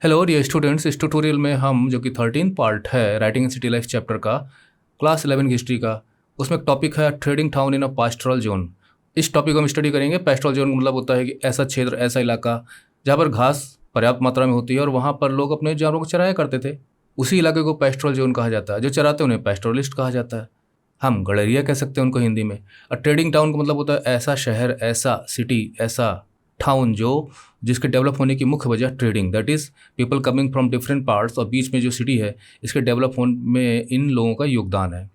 Hello dear students, इस tutorial में हम जो कि 13 पार्ट है writing in city life chapter का क्लास 11 की हिस्ट्री का, उसमें एक टॉपिक है trading town in a pastoral zone. इस टॉपिक को हम स्टडी करेंगे। पास्टोरल जोन मतलब होता है कि ऐसा क्षेत्र, ऐसा इलाका जहाँ पर घास पर्याप्त मात्रा में होती है और वहाँ पर लोग अपने जानवरों को चराया करते थे। उसी इलाके को पास्टोरल जोन कहा जाता है। जो चराते हैं उन्हें पास्टोरलिस्ट कहा जाता है। हम गड़ेरिया कह सकते हैं उनको हिंदी में। और ट्रेडिंग टाउन का मतलब होता है ऐसा शहर, ऐसा सिटी, ऐसा टाउन जो जिसके डेवलप होने की मुख्य वजह trading, that is people coming from different parts, और बीच में जो सिटी है इसके डेवलप होने में इन लोगों का योगदान है।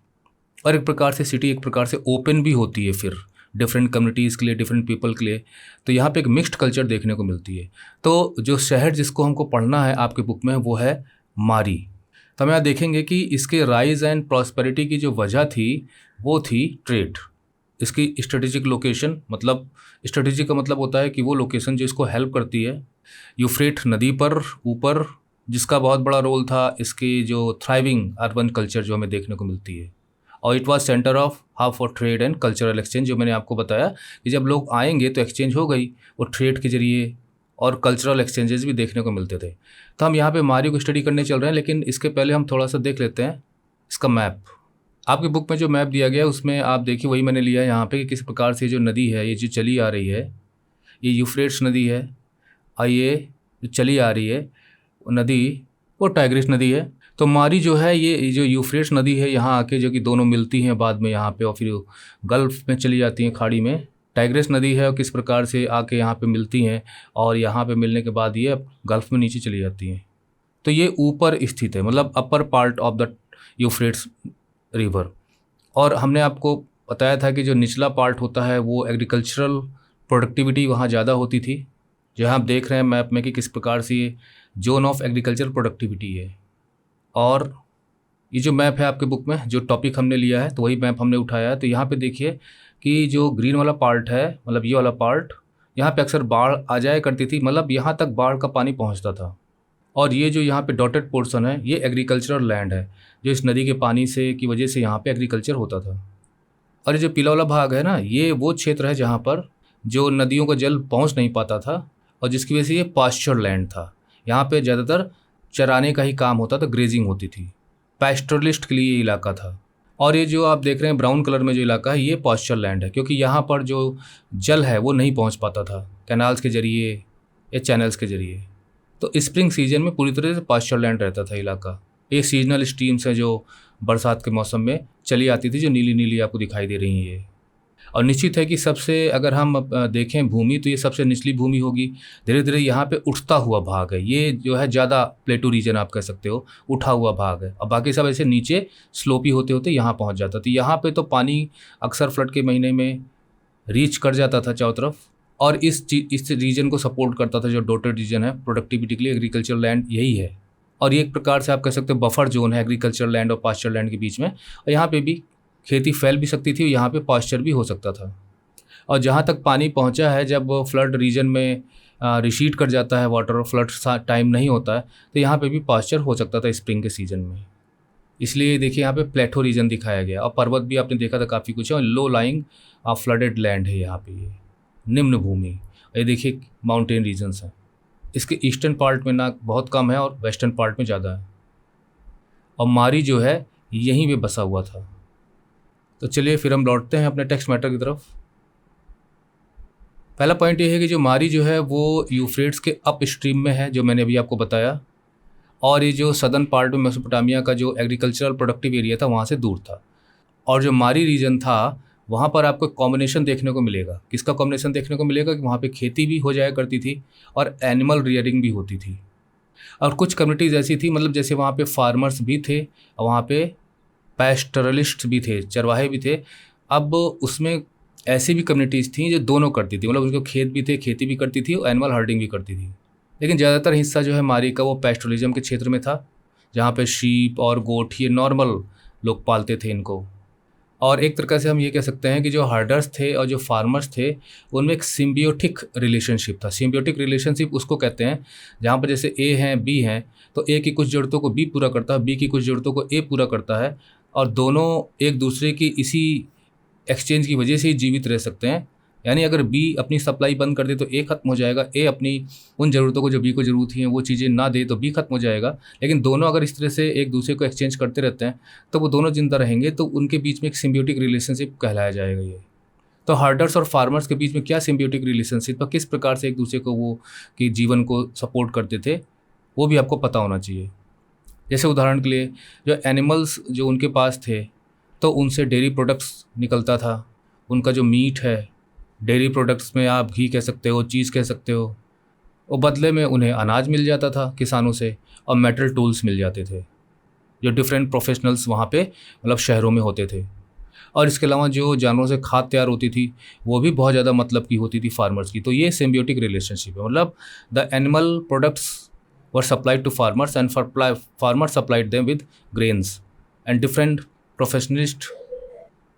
और एक प्रकार से सिटी एक प्रकार से ओपन भी होती है फिर डिफरेंट कम्युनिटीज़ के लिए, डिफरेंट पीपल के लिए। तो यहाँ पे एक मिक्स्ड कल्चर देखने को मिलती है। तो जो शहर जिसको हमको पढ़ना है आपके बुक में वो है मारी। तो हम यहाँ देखेंगे कि इसके राइज एंड प्रॉस्पेरिटी की जो वजह थी वो थी ट्रेड। इसकी स्ट्रेटेजिक लोकेशन, मतलब स्ट्रेटेजिक का मतलब होता है कि वो लोकेशन जो इसको हेल्प करती है यूफ्रेट नदी पर ऊपर, जिसका बहुत बड़ा रोल था इसकी जो थ्राइविंग अर्बन कल्चर जो हमें देखने को मिलती है। और it was centre of hub for trade and cultural exchange, जो मैंने आपको बताया कि जब लोग आएंगे तो एक्सचेंज हो गई, वो ट्रेड के जरिए और कल्चरल एक्सचेंजेस भी देखने को मिलते थे। तो हम यहाँ पे मारी को स्टडी करने चल रहे हैं, लेकिन इसके पहले हम थोड़ा सा देख लेते हैं इसका मैप। आपकी बुक में जो मैप दिया गया है उसमें आप देखिए वही मैंने लिया है यहाँ पे कि किस प्रकार से जो नदी है ये जो चली आ रही है, ये यूफ्रेट्स नदी है। और ये जो चली आ रही है वो नदी वो टाइग्रिस नदी है। तो मारी जो है ये जो यूफ्रेट्स नदी है यहाँ आके जो कि दोनों मिलती हैं बाद में यहाँ पे और फिर गल्फ़ में चली जाती हैं, खाड़ी में। टाइग्रिस नदी है और किस प्रकार से आके यहाँ पे मिलती हैं और यहाँ पे मिलने के बाद ये गल्फ़ में नीचे चली जाती हैं। तो ये ऊपर स्थित है, मतलब upper part of the Euphrates river. और हमने आपको बताया था कि जो निचला पार्ट होता है वो एग्रीकल्चरल प्रोडक्टिविटी वहाँ ज़्यादा होती थी। जहाँ आप देख रहे हैं मैप में कि किस प्रकार से ये जोन ऑफ एग्रीकल्चर प्रोडक्टिविटी है। और ये जो मैप है आपके बुक में, जो टॉपिक हमने लिया है तो वही मैप हमने उठाया है। तो यहाँ पे देखिए कि जो ग्रीन वाला पार्ट है, मतलब ये वाला पार्ट, यहाँ पे अक्सर बाढ़ आ जाया करती थी, मतलब यहाँ तक बाढ़ का पानी पहुँचता था। और ये जो यहाँ पे डॉटेड पोर्शन है ये एग्रीकल्चरल लैंड है, जो इस नदी के पानी से की वजह से यहाँ पे एग्रीकल्चर होता था। और ये जो पीला वाला भाग है ना, ये वो क्षेत्र है जहाँ पर जो नदियों का जल पहुँच नहीं पाता था और जिसकी वजह से ये पास्चर लैंड था। यहाँ पे ज़्यादातर चराने का ही काम होता था, ग्रेजिंग होती थी। पैस्टोरलिस्ट के लिए ये इलाका था। और ये जो आप देख रहे हैं ब्राउन कलर में जो इलाका है ये पास्चर लैंड है, क्योंकि यहाँ पर जो जल है वो नहीं पहुँच पाता था कैनाल्स के ज़रिए या चैनल्स के ज़रिए। तो स्प्रिंग सीजन में पूरी तरह से पास्चर लैंड रहता था इलाका। ये सीजनल स्ट्रीम्स हैं जो बरसात के मौसम में चली आती थी, जो नीली नीली आपको दिखाई दे रही हैं ये। और निश्चित है कि सबसे अगर हम देखें भूमि तो ये सबसे निचली भूमि होगी। धीरे धीरे यहाँ पे उठता हुआ भाग है, ये जो है ज़्यादा प्लेटू रीजन आप कह सकते हो, उठा हुआ भाग है। और बाकी सब ऐसे नीचे स्लोपी होते होते यहाँ पहुँच जाता। तो यहाँ पे तो पानी अक्सर फ्लड के महीने में रीच कर जाता था चारों तरफ। और इस रीजन को सपोर्ट करता था जो डॉटेड रीजन है प्रोडक्टिविटी के लिए, एग्रीकल्चर लैंड यही है। और ये एक प्रकार से आप कह सकते हो बफर जोन है एग्रीकल्चर लैंड और पास्चर लैंड के बीच में। और यहाँ पे भी खेती फैल भी सकती थी और यहाँ पे पास्चर भी हो सकता था। और जहाँ तक पानी पहुँचा है, जब फ्लड रीजन में रिसीड कर जाता है वाटर और फ्लड टाइम नहीं होता है, तो यहाँ पे भी पास्चर हो सकता था स्प्रिंग के सीजन में। इसलिए देखिए यहाँ पे प्लेटो रीजन दिखाया गया। और पर्वत भी आपने देखा था काफ़ी कुछ है, और लो लाइंग फ्लडेड लैंड है यहाँ पे, ये निम्न भूमि। ये देखिए माउंटेन रीजन्स हैं। इसके ईस्टर्न पार्ट में ना बहुत कम है और वेस्टर्न पार्ट में ज़्यादा है। और मारी जो है यहीं पे बसा हुआ था। तो चलिए फिर हम लौटते हैं अपने टेक्स्ट मैटर की तरफ। पहला पॉइंट ये है कि जो मारी जो है वो यूफ्रेट्स के अप स्ट्रीम में है, जो मैंने अभी आपको बताया। और ये जो सदर्न पार्ट में मेसोपोटामिया का जो एग्रीकल्चरल प्रोडक्टिव एरिया था वहाँ से दूर था। और जो मारी रीजन था वहाँ पर आपको कॉम्बिनेशन देखने को मिलेगा। किसका कॉम्बिनेशन देखने को मिलेगा कि वहाँ पे खेती भी हो जाया करती थी और एनिमल रियरिंग भी होती थी। और कुछ कम्युनिटीज़ ऐसी थी, मतलब जैसे वहाँ पे फार्मर्स भी थे और वहाँ पे पैस्टरलिस्ट भी थे, चरवाहे भी थे। अब उसमें ऐसी भी कम्युनिटीज़ थी जो दोनों करती थी, मतलब उनको खेत भी थे, खेती भी करती थी और एनिमल हर्डिंग भी करती थी। लेकिन ज़्यादातर हिस्सा जो है मारी का वो पैस्टोरलिज्म के क्षेत्र में था, जहाँ पे शीप और गोट ये नॉर्मल लोग पालते थे इनको। और एक तरीके से हम ये कह सकते हैं कि जो हर्डर्स थे और जो फार्मर्स थे उनमें एक सिम्बियोटिक रिलेशनशिप था। सिम्बियोटिक रिलेशनशिप उसको कहते हैं जहाँ पर जैसे ए हैं बी हैं, तो ए की कुछ ज़रूरतों को बी पूरा करता है, बी की कुछ ज़रूरतों को ए पूरा करता है। और दोनों एक दूसरे की इसी एक्सचेंज की वजह से ही जीवित रह सकते हैं। यानी अगर बी अपनी सप्लाई बंद कर दे तो ए खत्म हो जाएगा, ए अपनी उन ज़रूरतों को जो बी को ज़रूरत है वो चीज़ें ना दे तो बी खत्म हो जाएगा। लेकिन दोनों अगर इस तरह से एक दूसरे को एक्सचेंज करते रहते हैं तो वो दोनों जिंदा रहेंगे, तो उनके बीच में एक सिम्बियोटिक रिलेशनशिप कहलाया जाएगा ये। तो हर्डर्स और फार्मर्स के बीच में क्या सिम्बियोटिक रिलेशनशिप है, किस प्रकार से एक दूसरे को वो कि जीवन को सपोर्ट करते थे, वो भी आपको पता होना चाहिए। जैसे उदाहरण के लिए जो एनिमल्स जो उनके पास थे तो उनसे डेयरी प्रोडक्ट्स निकलता था। उनका जो मीट है, डेयरी प्रोडक्ट्स में आप घी कह सकते हो, चीज़ कह सकते हो, और बदले में उन्हें अनाज मिल जाता था किसानों से, और मेटल टूल्स मिल जाते थे जो डिफरेंट प्रोफेशनल्स वहाँ पे मतलब शहरों में होते थे। और इसके अलावा जो जानवरों से खाद तैयार होती थी वो भी बहुत ज़्यादा मतलब की होती थी फार्मर्स की। तो ये सिम्बियोटिक रिलेशनशिप है, मतलब the animal products were supplied to farmers and farmer supplied them with grains and different professionalist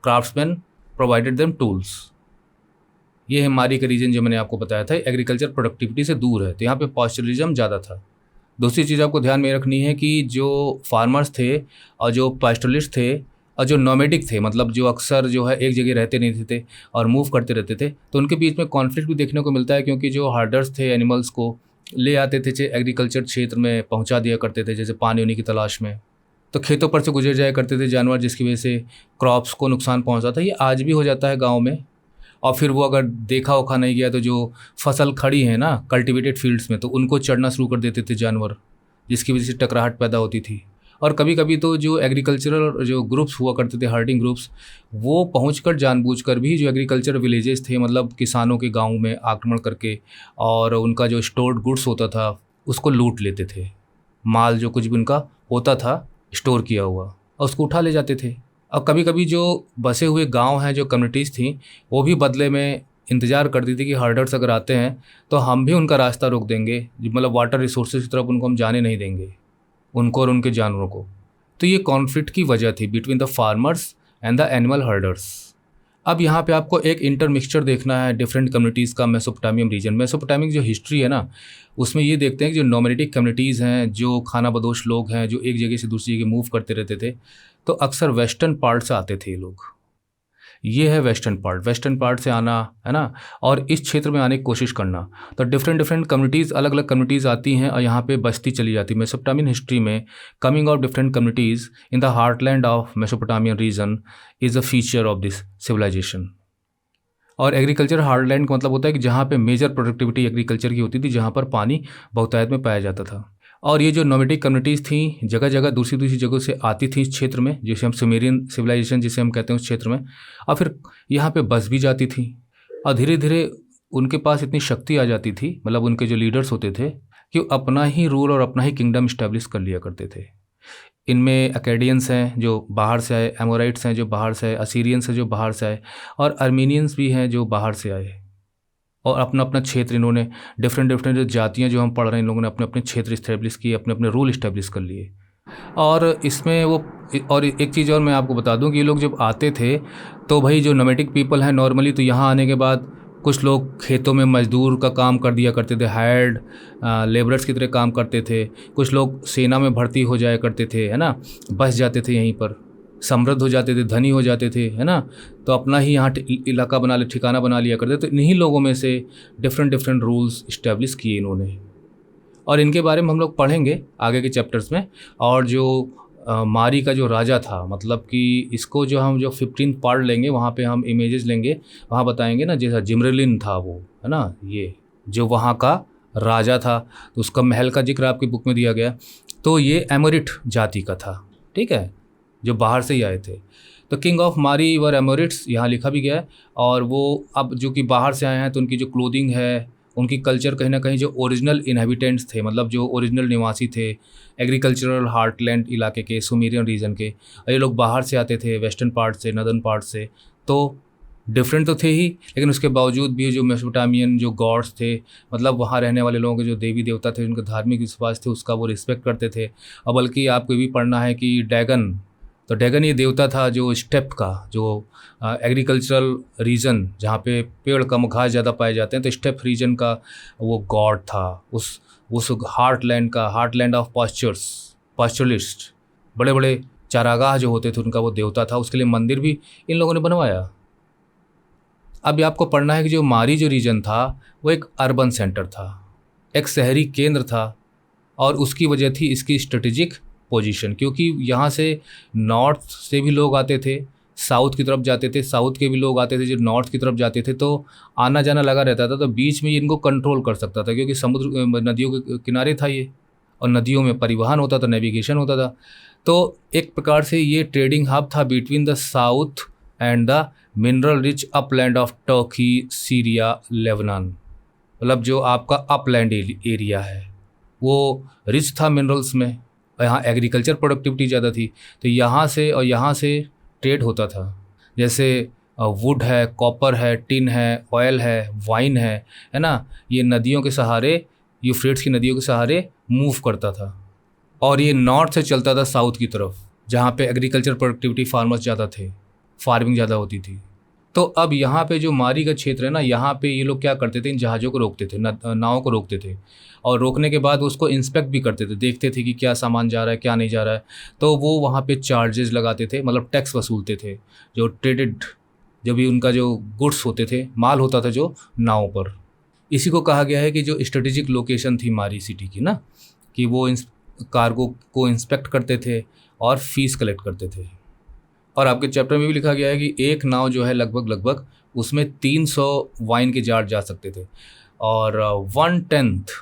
craftsman provided them tools. ये है मारी का रीजन जो मैंने आपको बताया था, एग्रीकल्चर प्रोडक्टिविटी से दूर है, तो यहाँ पे पॉस्चरिज्म ज़्यादा था। दूसरी चीज़ आपको ध्यान में रखनी है कि जो फार्मर्स थे और जो पास्टोरलिस्ट थे और जो नोमेडिक थे, मतलब जो अक्सर जो है एक जगह रहते नहीं थे और मूव करते रहते थे, तो उनके बीच में कॉन्फ्लिक्ट भी देखने को मिलता है, क्योंकि जो हार्डर्स थे एनिमल्स को ले आते थे एग्रीकल्चर क्षेत्र में पहुंचा दिया करते थे, जैसे पानी उन्हीं की तलाश में, तो खेतों पर से गुजर जाया करते थे जानवर, जिसकी वजह से क्रॉप्स को नुकसान पहुंचता था। ये आज भी हो जाता है गाँव में। और फिर वो अगर देखा ओखा नहीं गया तो जो फसल खड़ी है ना कल्टिवेटेड फील्ड्स में, तो उनको चढ़ना शुरू कर देते थे जानवर, जिसकी वजह से टकराहट पैदा होती थी। और कभी कभी तो जो एग्रीकल्चरल जो ग्रुप्स हुआ करते थे, हर्डिंग ग्रुप्स, वो पहुंचकर जानबूझकर भी जो एग्रीकल्चर विलेजेस थे, मतलब किसानों के गाँव में आक्रमण करके और उनका जो स्टोर्ड गुड्स होता था उसको लूट लेते थे। माल जो कुछ भी उनका होता था स्टोर किया हुआ, और उसको उठा ले जाते थे। और कभी कभी जो बसे हुए गांव हैं, जो कम्युनिटीज़ थी, वो भी बदले में इंतज़ार करती थी कि हर्डर्स अगर आते हैं तो हम भी उनका रास्ता रोक देंगे, मतलब वाटर रिसोर्सेज की तरफ उनको हम जाने नहीं देंगे, उनको और उनके जानवरों को। तो ये कॉन्फ्लिक्ट की वजह थी between the farmers and the animal herders. अब यहाँ पे आपको एक इंटरमिक्सचर देखना है डिफरेंट कम्युनिटीज़ का मेसोपोटामियम रीजन। मेसोपोटामिक जो हिस्ट्री है ना, उसमें ये देखते हैं कि जो नोमैडिक कम्युनिटीज़ हैं, जो खाना बदोश लोग हैं, जो एक जगह से दूसरी जगह मूव करते रहते थे, तो अक्सर वेस्टर्न पार्ट से आते थे ये लोग। ये है वेस्टर्न पार्ट से आना, है ना, और इस क्षेत्र में आने की कोशिश करना। तो डिफरेंट कम्युनिटीज़, अलग अलग कम्युनिटीज़ आती हैं और यहाँ पे बस्ती चली जाती है। मेसोपोटामियन हिस्ट्री में coming of different communities in the heartland of Mesopotamian region is a feature of this civilization. और एग्रीकल्चर हार्टलैंड का मतलब होता है कि जहाँ पे मेजर प्रोडक्टिविटी एग्रीकल्चर की होती थी, जहाँ पर पानी बहुतायत में पाया जाता था। और ये जो नोमैडिक कम्युनिटीज़ थी जगह जगह दूसरी जगहों से आती थी इस क्षेत्र में, जैसे हम सुमेरियन सिविलाइजेशन जिसे हम कहते हैं उस क्षेत्र में, और फिर यहाँ पे बस भी जाती थी। और धीरे धीरे उनके पास इतनी शक्ति आ जाती थी, मतलब उनके जो लीडर्स होते थे, कि वो अपना ही रूल और अपना ही किंगडम इस्टेब्लिश कर लिया करते थे। इनमें अकेडियंस हैं जो बाहर से आए, एमोराइट्स हैं जो बाहर से आए, असीरियंस हैं जो बाहर से आए, और अर्मीनियंस भी हैं जो बाहर से आए। और अपना अपना क्षेत्र इन्होंने डिफरेंट जो जातियाँ जो हम पढ़ रहे हैं, इन लोगों ने अपने अपने क्षेत्र इस्टेब्लिश किए, अपने अपने रूल इस्टेब्लिश कर लिए। और इसमें वो, और एक चीज़ और मैं आपको बता दूं कि ये लोग जब आते थे तो भाई जो नोमैडिक पीपल हैं नॉर्मली, तो यहाँ आने के बाद कुछ लोग खेतों में मजदूर का काम कर दिया करते थे, हायर्ड लेबरर्स की तरह काम करते थे। कुछ लोग सेना में भर्ती हो जाया करते थे, है ना, बस जाते थे यहीं पर, समृद्ध हो जाते थे, धनी हो जाते थे, है ना, तो अपना ही यहाँ इलाका बना ले, ठिकाना बना लिया करते। तो इन्हीं लोगों में से डिफरेंट रूल्स इस्टेब्लिश किए इन्होंने, और इनके बारे में हम लोग पढ़ेंगे आगे के चैप्टर्स में। और जो मारी का जो राजा था, मतलब कि इसको जो हम जो 15 पार्ट लेंगे वहाँ पे हम इमेजेस लेंगे, वहाँ बताएंगे ना, जैसा जिमरलिन था वो, है ना, ये जो वहाँ का राजा था, तो उसका महल का जिक्र आपकी बुक में दिया गया। तो ये एमोरिट जाति का था, ठीक है, जो बाहर से ही आए थे। तो किंग ऑफ मारी वर एमोरिट्स यहाँ लिखा भी गया है। और वो अब जो कि बाहर से आए हैं, तो उनकी जो क्लोथिंग है, उनकी कल्चर कहीं ना कहीं जो ओरिजिनल इनहेबिटेंट्स थे, मतलब जो ओरिजिनल निवासी थे एग्रीकल्चरल हार्टलैंड इलाके के, सुमेरियन रीजन के, और ये लोग बाहर से आते थे, वेस्टर्न पार्ट से, नदर्न पार्ट से, तो डिफरेंट तो थे ही, लेकिन उसके बावजूद भी जो मेसोपोटामियन जो गॉड्स थे, मतलब वहाँ रहने वाले लोगों के जो देवी देवता थे, उनके धार्मिक विश्वास थे, उसका वो रिस्पेक्ट करते थे। और बल्कि आपको भी पढ़ना है कि डैगन, तो डैगन ये देवता था जो स्टेप का, जो एग्रीकल्चरल रीजन जहाँ पे पेड़ कम घास ज़्यादा पाए जाते हैं, तो स्टेप रीजन का वो गॉड था, उस हार्टलैंड का, हार्टलैंड ऑफ पास्चरलिस्ट, बड़े बड़े चारागाह जो होते थे उनका वो देवता था। उसके लिए मंदिर भी इन लोगों ने बनवाया। अब ये आपको पढ़ना है कि जो मारी जो रीजन था वो एक अर्बन सेंटर था, एक शहरी केंद्र था, और उसकी वजह थी इसकी स्ट्रेटेजिक पोजीशन, क्योंकि यहाँ से नॉर्थ से भी लोग आते थे, साउथ की तरफ जाते थे, साउथ के भी लोग आते थे जो नॉर्थ की तरफ जाते थे, तो आना जाना लगा रहता था। तो बीच में ये इनको कंट्रोल कर सकता था, क्योंकि समुद्र नदियों के किनारे था ये, और नदियों में परिवहन होता था, नेविगेशन होता था। तो एक प्रकार से ये ट्रेडिंग हब था between the south and the mineral rich upland of Turkey, Syria, Lebanon. मतलब जो आपका अपलैंड एरिया है वो रिच था मिनरल्स में, और यहाँ एग्रीकल्चर प्रोडक्टिविटी ज़्यादा थी, तो यहाँ से और यहाँ से ट्रेड होता था। जैसे वुड है, कॉपर है, टिन है, ऑयल है, वाइन है ना, ये नदियों के सहारे, यूफ्रेट्स की नदियों के सहारे मूव करता था, और ये नॉर्थ से चलता था साउथ की तरफ, जहाँ पे एग्रीकल्चर प्रोडक्टिविटी, फार्मर्स ज़्यादा थे, फार्मिंग ज़्यादा होती थी। तो अब यहाँ पे जो मारी का क्षेत्र है ना, यहाँ पे ये लोग क्या करते थे, इन जहाज़ों को रोकते थे, नावों को रोकते थे, और रोकने के बाद उसको इंस्पेक्ट भी करते थे, देखते थे कि क्या सामान जा रहा है, क्या नहीं जा रहा है। तो वो वहाँ पे चार्जेस लगाते थे, मतलब टैक्स वसूलते थे, जो ट्रेडेड, जो भी उनका जो गुड्स होते थे, माल होता था जो नाव पर। इसी को कहा गया है कि जो स्ट्रेटेजिक लोकेशन थी मारी सिटी की ना, कि वो कार्गो को इंस्पेक्ट करते थे और फीस कलेक्ट करते थे। और आपके चैप्टर में भी लिखा गया है कि एक नाव जो है लगभग उसमें 300 वाइन के जार जा सकते थे, और 1/10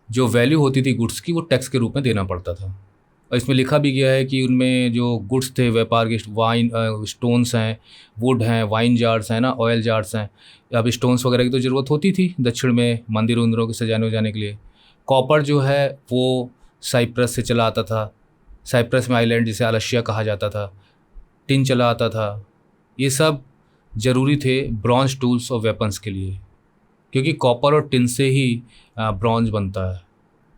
जो वैल्यू होती थी गुड्स की वो टैक्स के रूप में देना पड़ता था। और इसमें लिखा भी गया है कि उनमें जो गुड्स थे, व्यापार के वाइन, स्टोन्स हैं, वुड हैं, वाइन जार्स हैं ना, ऑयल जार्स हैं। अब स्टोन्स वगैरह की तो ज़रूरत होती थी दक्षिण में मंदिर उंदिरों के सजाने उजाने के लिए। कॉपर जो है वो साइप्रस से चला आता था, साइप्रस में आइलैंड जिसे आलसिया कहा जाता था। टिन चला आता था। ये सब ज़रूरी थे ब्रॉन्ज टूल्स और वेपन्स के लिए, क्योंकि कॉपर और टिन से ही ब्रॉन्ज बनता है।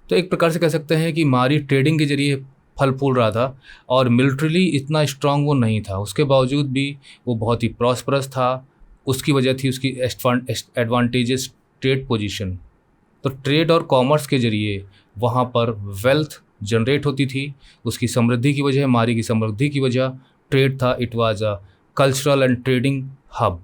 तो एक प्रकार से कह सकते हैं कि मारी ट्रेडिंग के जरिए फल फूल रहा था, और मिलिट्रीली इतना स्ट्रांग वो नहीं था, उसके बावजूद भी वो बहुत ही प्रॉस्परस था। उसकी वजह थी उसकी एडवांटेजेस ट्रेड पोजीशन। तो ट्रेड और कॉमर्स के जरिए वहाँ पर वेल्थ जनरेट होती थी। उसकी समृद्धि की वजह, मारी की समृद्धि की वजह ट्रेड था। It was a cultural and trading hub.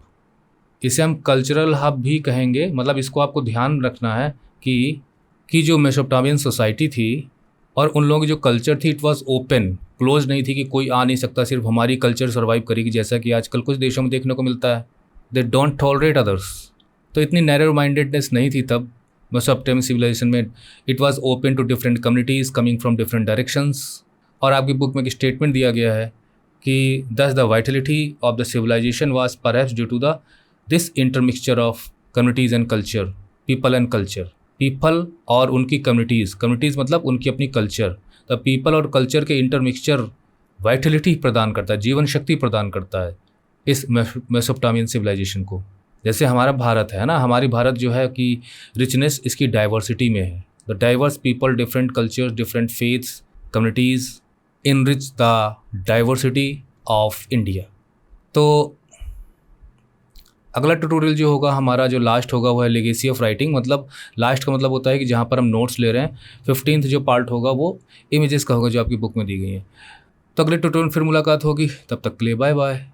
इसे हम कल्चरल हब भी कहेंगे। मतलब इसको आपको ध्यान रखना है कि जो मेसोपोटामियन सोसाइटी थी और उन लोगों की जो कल्चर थी, इट वाज ओपन, क्लोज नहीं थी कि कोई आ नहीं सकता, सिर्फ हमारी कल्चर सर्वाइव करेगी, जैसा कि आजकल कुछ देशों में देखने को मिलता है। They don't tolerate others. तो इतनी नैरो माइंडेडनेस नहीं थी तब मेसोपोटामियन सिविलाइजेशन में। It was open to different communities coming from different directions. और आपकी बुक में एक स्टेटमेंट दिया गया है कि thus the vitality of the civilization was perhaps due to this intermixture of communities and culture, people and culture, people और उनकी communities मतलब उनकी अपनी culture। तो people और culture के intermixture vitality प्रदान करता है, जीवन शक्ति प्रदान करता है इस मेसोपोटामियन सिविलाइजेशन को। जैसे हमारा भारत है ना, हमारी भारत जो है कि रिचनेस इसकी डाइवर्सिटी में है। The diverse people, different cultures, different faiths, communities enrich the diversity of India. तो अगला ट्यूटोरियल जो होगा हमारा, जो लास्ट होगा, वो है लेगेसी ऑफ राइटिंग। मतलब लास्ट का मतलब होता है कि जहाँ पर हम नोट्स ले रहे हैं। 15th जो पार्ट होगा वो इमेजेस का होगा जो आपकी बुक में दी गई है। तो अगले ट्यूटोरियल फिर मुलाकात होगी, तब तक के लिए बाय बाय।